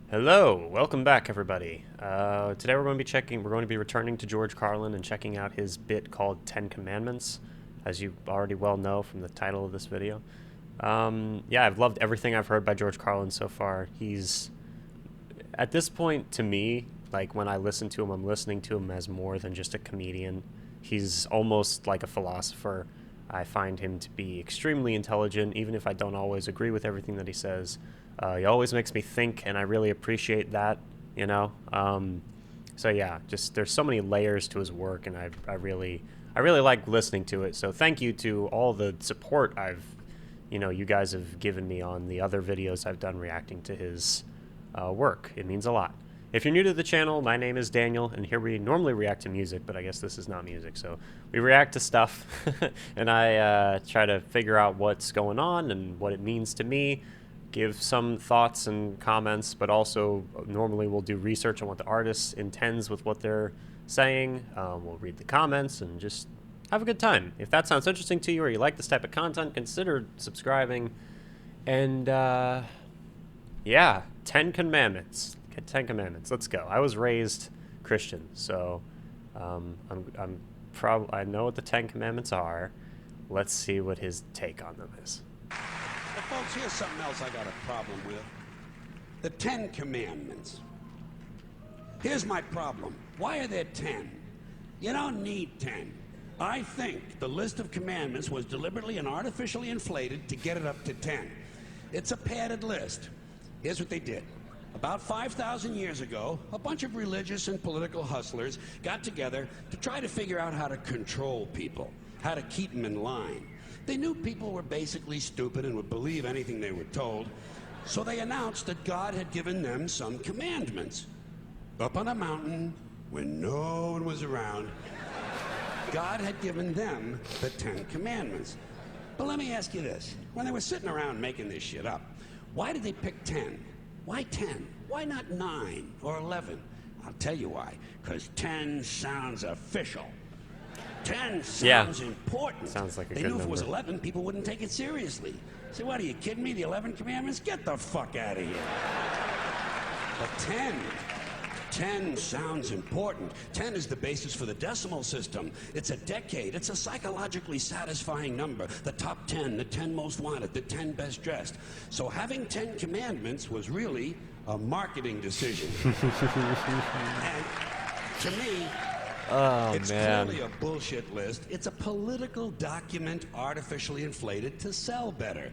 Hello, welcome back, everybody. Today we're going to be returning to George Carlin and checking out his bit called 10 Commandments, as you already well know from the title of this video. Yeah, I've loved everything I've heard by George Carlin so far. He's, at this point, to me, like when I listen to him, I'm listening to him as more than just a comedian. He's almost like a philosopher. I find him to be extremely intelligent, even if I don't always agree with everything that he says. He always makes me think, and I really appreciate that, you know? So yeah, just there's so many layers to his work, and I really like listening to it. So thank you to all the support you guys have given me on the other videos I've done reacting to his work. It means a lot. If you're new to the channel, my name is Daniel, and here we normally react to music, but I guess this is not music, so we react to stuff, and I try to figure out what's going on and what it means to me, give some thoughts and comments, but also normally we'll do research on what the artist intends with what they're saying. We'll read the comments and just have a good time. If that sounds interesting to you or you like this type of content, consider subscribing. And yeah, 10 Commandments. 10 Commandments. Let's go. I was raised Christian, so I know what the 10 Commandments are. Let's see what his take on them is. Well, folks, here's something else I got a problem with. The 10 Commandments. Here's my problem. Why are there 10? You don't need 10. I think the list of commandments was deliberately and artificially inflated to get it up to 10. It's a padded list. Here's what they did. About 5,000 years ago, a bunch of religious and political hustlers got together to try to figure out how to control people, how to keep them in line. They knew people were basically stupid and would believe anything they were told, so they announced that God had given them some commandments. Up on a mountain, when no one was around, God had given them the 10 Commandments. But let me ask you this. When they were sitting around making this shit up, why did they pick 10? Why 10? Why not 9 or 11? I'll tell you why. Because 10 sounds official. 10 sounds important. Sounds like a they good knew if it was number. 11, people wouldn't take it seriously. Say, what, are you kidding me? The 11 Commandments? Get the fuck out of here. But 10 sounds important. 10 is the basis for the decimal system. It's a decade. It's a psychologically satisfying number. The top 10, the 10 most wanted, the 10 best dressed. So having 10 commandments was really a marketing decision. And to me, it's clearly a bullshit list. It's a political document artificially inflated to sell better.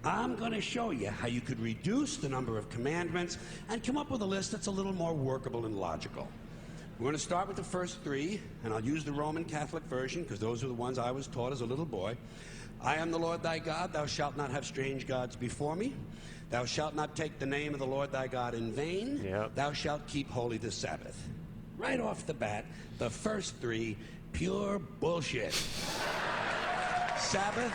I'm going to show you how you could reduce the number of commandments and come up with a list that's a little more workable and logical. We're going to start with the first 3, and I'll use the Roman Catholic version because those are the ones I was taught as a little boy. I am the Lord thy God. Thou shalt not have strange gods before me. Thou shalt not take the name of the Lord thy God in vain. Yep. Thou shalt keep holy the Sabbath. Right off the bat, the first 3, pure bullshit. Sabbath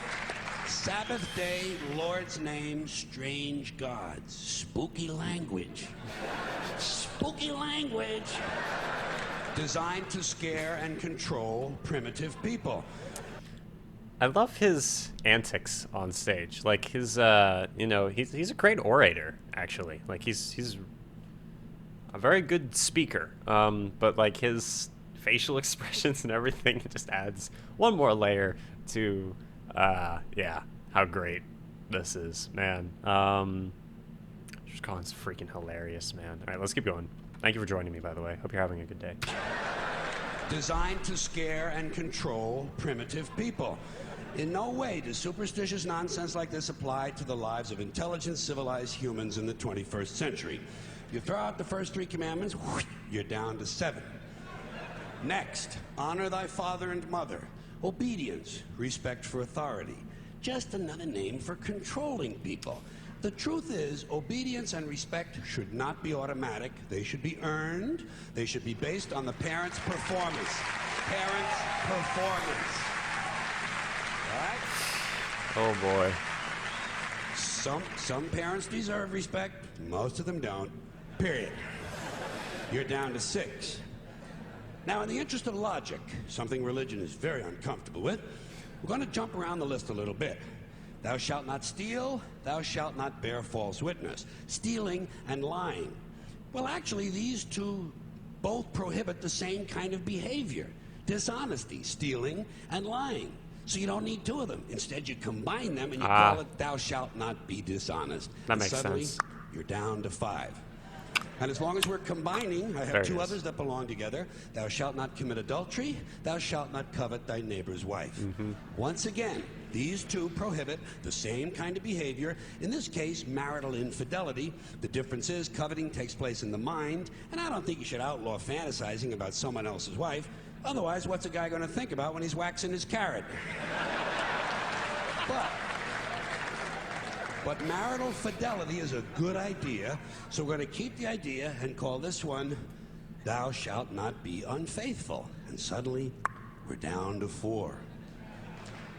day, Lord's name, strange gods. Spooky language. Spooky language. Designed to scare and control primitive people. I love his antics on stage. Like his, he's a great orator, actually. Like he's a very good speaker. But like his facial expressions and everything, it just adds one more layer to, how great this is, man. Just Colin's freaking hilarious, man. All right, let's keep going. Thank you for joining me, by the way. Hope you're having a good day. Designed to scare and control primitive people. In no way does superstitious nonsense like this apply to the lives of intelligent, civilized humans in the 21st century. You throw out the first 3 commandments, you're down to 7. Next, honor thy father and mother. Obedience, respect for authority. Just another name for controlling people. The truth is, obedience and respect should not be automatic. They should be earned. They should be based on the parent's performance. Parents' performance. All right? Oh boy. Some parents deserve respect. Most of them don't. Period. You're down to 6. Now, in the interest of logic, something religion is very uncomfortable with, we're going to jump around the list a little bit. Thou shalt not steal, thou shalt not bear false witness. Stealing and lying. Well, actually, these two both prohibit the same kind of behavior: dishonesty, stealing, and lying. So you don't need two of them. Instead, you combine them and you call it "Thou shalt not be dishonest." That And makes suddenly, sense. you're down to 5. And as long as we're combining, I have two others that belong together. Thou shalt not commit adultery. Thou shalt not covet thy neighbor's wife. Once again, these two prohibit the same kind of behavior. In this case, marital infidelity. The difference is coveting takes place in the mind, and I don't think you should outlaw fantasizing about someone else's wife. Otherwise, what's a guy going to think about when he's waxing his carrot? But marital fidelity is a good idea, so we're going to keep the idea and call this one "Thou shalt not be unfaithful." And suddenly, we're down to 4.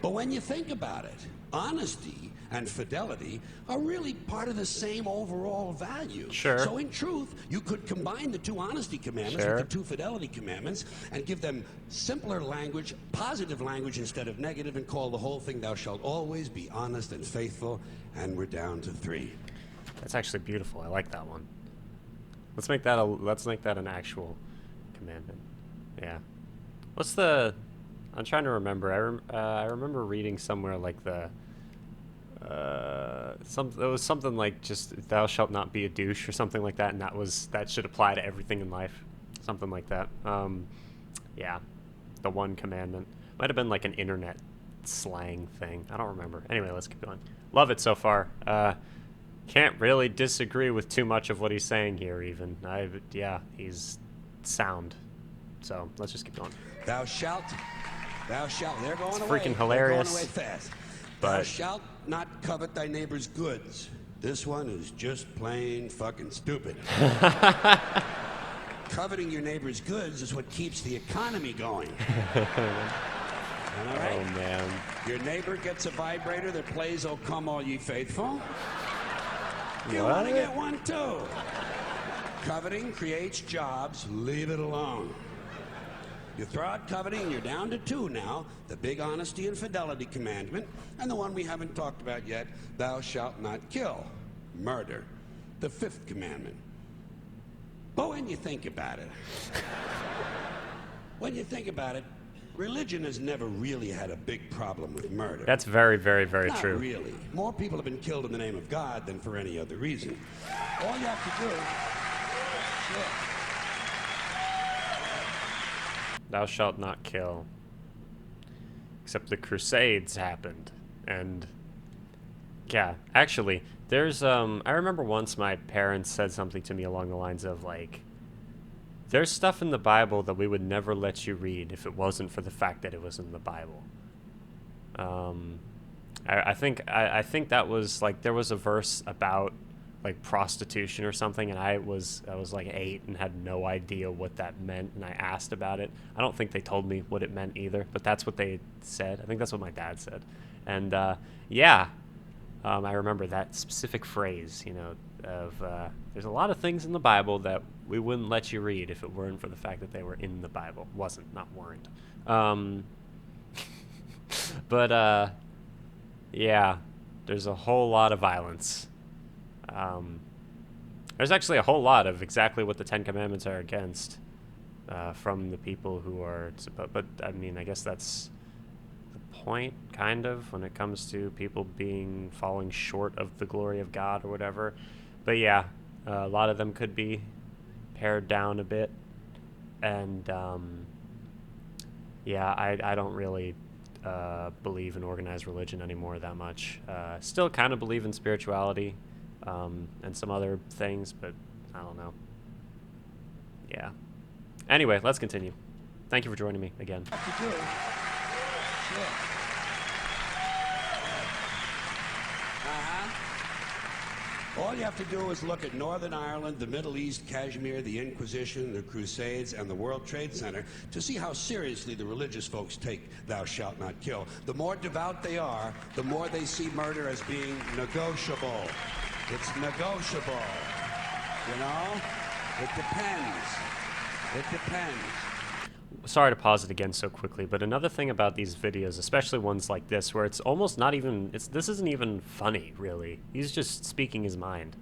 But when you think about it, honesty and fidelity are really part of the same overall value. Sure. So in truth, you could combine the 2 honesty commandments with the 2 fidelity commandments and give them simpler language, positive language instead of negative, and call the whole thing "Thou shalt always be honest and faithful." And we're down to 3. That's actually beautiful. I like that one. Let's make that an actual commandment. Yeah. What's the? I'm trying to remember. I remember reading somewhere like the. It was something like just "Thou shalt not be a douche" or something like that, and that should apply to everything in life. Something like that. Yeah. The one commandment might have been like an internet slang thing. I don't remember. Anyway, let's keep going. Love it so far. Can't really disagree with too much of what he's saying here, even. Yeah, he's sound. So let's just keep going. Thou shalt. They're going away. Freaking hilarious. They're going away fast. But Thou shalt not covet thy neighbor's goods. This one is just plain fucking stupid. Coveting your neighbor's goods is what keeps the economy going. All right? Oh, man. Your neighbor gets a vibrator that plays "O Come All Ye Faithful." You What? want to get one too. Coveting creates jobs. Leave it alone. You throw out coveting, and you're down to 2 now: the big honesty and fidelity commandment, and the one we haven't talked about yet: "Thou shalt not kill." Murder. The 5th commandment. But when you think about it, religion has never really had a big problem with murder. That's very, very, very Not true. really. More people have been killed in the name of God than for any other reason. All you have to do... Thou shalt not kill. Except the Crusades happened, and yeah, actually, there's I remember once my parents said something to me along the lines of like, "There's stuff in the Bible that we would never let you read if it wasn't for the fact that it was in the Bible." I think that was like, there was a verse about like prostitution or something, and I was like 8 and had no idea what that meant, and I asked about it. I don't think they told me what it meant either, but that's what they said. I think that's what my dad said. And yeah, I remember that specific phrase, you know, of there's a lot of things in the Bible that we wouldn't let you read if it weren't for the fact that they were in the Bible. Weren't. But yeah, there's a whole lot of violence. There's actually a whole lot of exactly what the 10 Commandments are against from the people who are... But I mean, I guess that's the point, kind of, when it comes to people falling short of the glory of God or whatever. But yeah, a lot of them could be pared down a bit. And yeah, I don't really believe in organized religion anymore that much. Still kind of believe in spirituality. And some other things, but I don't know. Yeah. Anyway, let's continue. Thank you for joining me again. All you have to do is look at Northern Ireland, the Middle East, Kashmir, the Inquisition, the Crusades, and the World Trade Center to see how seriously the religious folks take "Thou shalt not kill." The more devout they are, the more they see murder as being negotiable. It's negotiable. You know? It depends. It depends. Sorry to pause it again so quickly, but another thing about these videos, especially ones like this, where it's almost not even... this isn't even funny, really. He's just speaking his mind.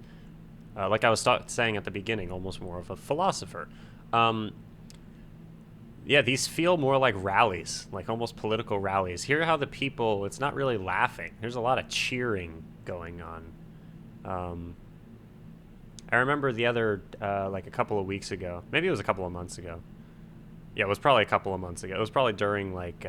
Like I was saying at the beginning, almost more of a philosopher. Yeah, these feel more like rallies, like almost political rallies. Hear how the people, it's not really laughing. There's a lot of cheering going on. I remember the other, like a couple of weeks ago, maybe it was a couple of months ago. Yeah, it was probably a couple of months ago. It was probably during like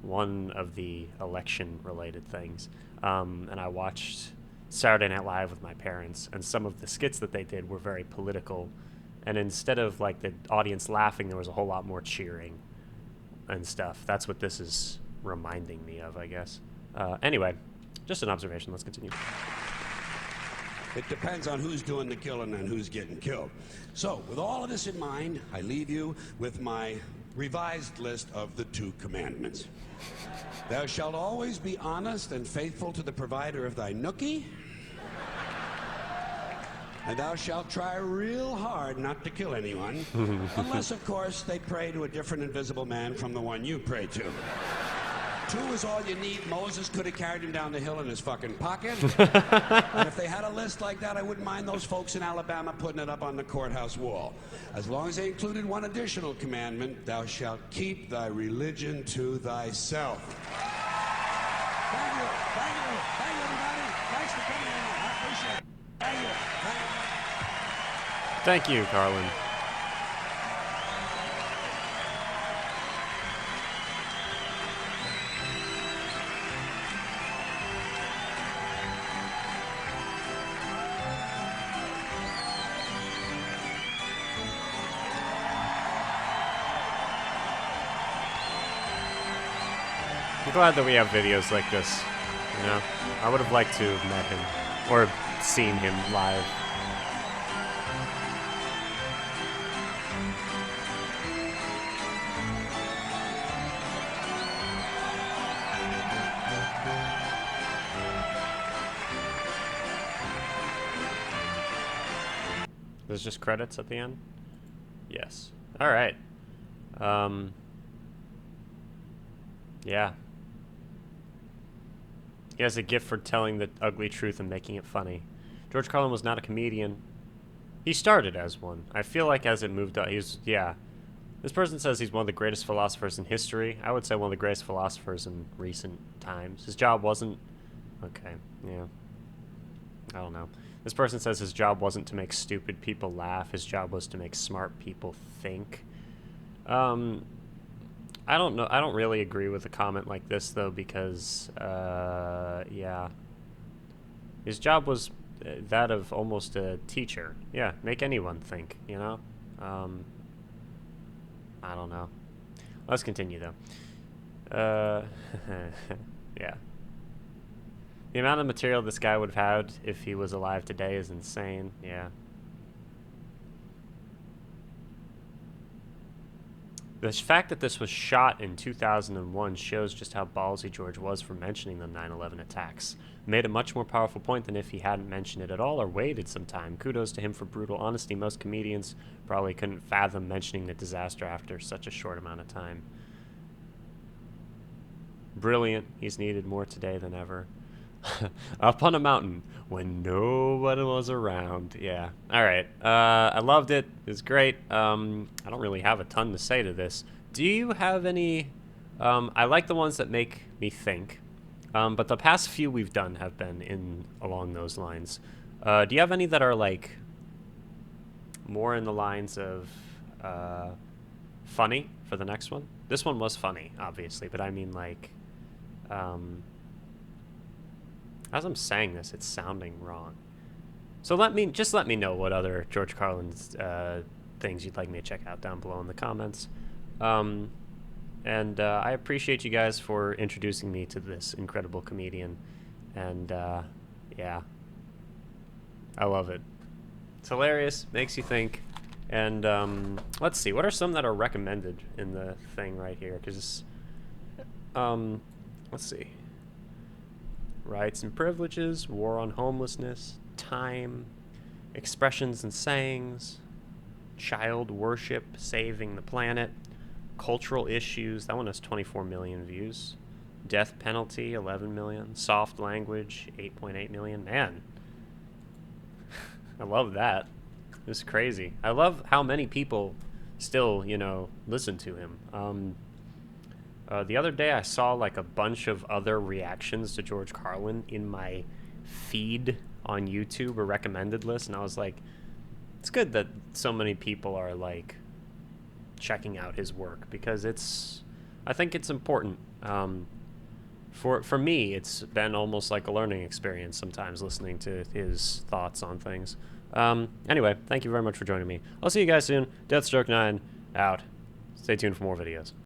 one of the election-related things. And I watched Saturday Night Live with my parents, and some of the skits that they did were very political. And instead of like the audience laughing, there was a whole lot more cheering and stuff. That's what this is reminding me of, I guess. Anyway, just an observation. Let's continue. It depends on who's doing the killing and who's getting killed. So, with all of this in mind, I leave you with my revised list of the 2 commandments. Thou shalt always be honest and faithful to the provider of thy nookie. And thou shalt try real hard not to kill anyone, unless, of course, they pray to a different invisible man from the one you pray to. 2 is all you need. Moses could have carried him down the hill in his fucking pocket. And if they had a list like that, I wouldn't mind those folks in Alabama putting it up on the courthouse wall. As long as they included one additional commandment, thou shalt keep thy religion to thyself. Thank you. Thank you. Thank you, everybody. Thanks for coming in. I appreciate it. Thank you. Thank you, Carlin. I'm glad that we have videos like this, you know? I would have liked to have met him, or seen him live. There's just credits at the end? Yes. Alright. Yeah. He has a gift for telling the ugly truth and making it funny. George Carlin was not a comedian. He started as one. I feel like as it moved on, yeah. This person says he's one of the greatest philosophers in history. I would say one of the greatest philosophers in recent times. His job wasn't... Okay, yeah. I don't know. This person says his job wasn't to make stupid people laugh. His job was to make smart people think. I don't know. I don't really agree with a comment like this, though, because, yeah. His job was that of almost a teacher. Yeah, make anyone think, you know? I don't know. Let's continue, though. Yeah. The amount of material this guy would have had if he was alive today is insane. Yeah. The fact that this was shot in 2001 shows just how ballsy George was for mentioning the 9/11 attacks. Made a much more powerful point than if he hadn't mentioned it at all or waited some time. Kudos to him for brutal honesty. Most comedians probably couldn't fathom mentioning the disaster after such a short amount of time. Brilliant. He's needed more today than ever. Up on a mountain when no one was around. Yeah. All right. I loved it. It was great. I don't really have a ton to say to this. Do you have any... I like the ones that make me think. But the past few we've done have been along those lines. Do you have any that are like more in the lines of funny for the next one? This one was funny, obviously, but I mean like... as I'm saying this, it's sounding wrong. So just let me know what other George Carlin's things you'd like me to check out down below in the comments. And I appreciate you guys for introducing me to this incredible comedian. And yeah, I love it. It's hilarious, makes you think. And let's see, what are some that are recommended in the thing right here? Because let's see. Rights and privileges, war on homelessness, time, expressions and sayings, child worship, saving the planet, cultural issues. That one has 24 million views. Death penalty, 11 million. Soft language, 8.8 million. Man. I love that. It's crazy. I love how many people still, you know, listen to him. The other day I saw like a bunch of other reactions to George Carlin in my feed on YouTube or recommended list, and I was like, it's good that so many people are like checking out his work, because I think it's important. For me, it's been almost like a learning experience sometimes listening to his thoughts on things. Anyway, thank you very much for joining me. I'll see you guys soon. Deathstroke 9 out. Stay tuned for more videos.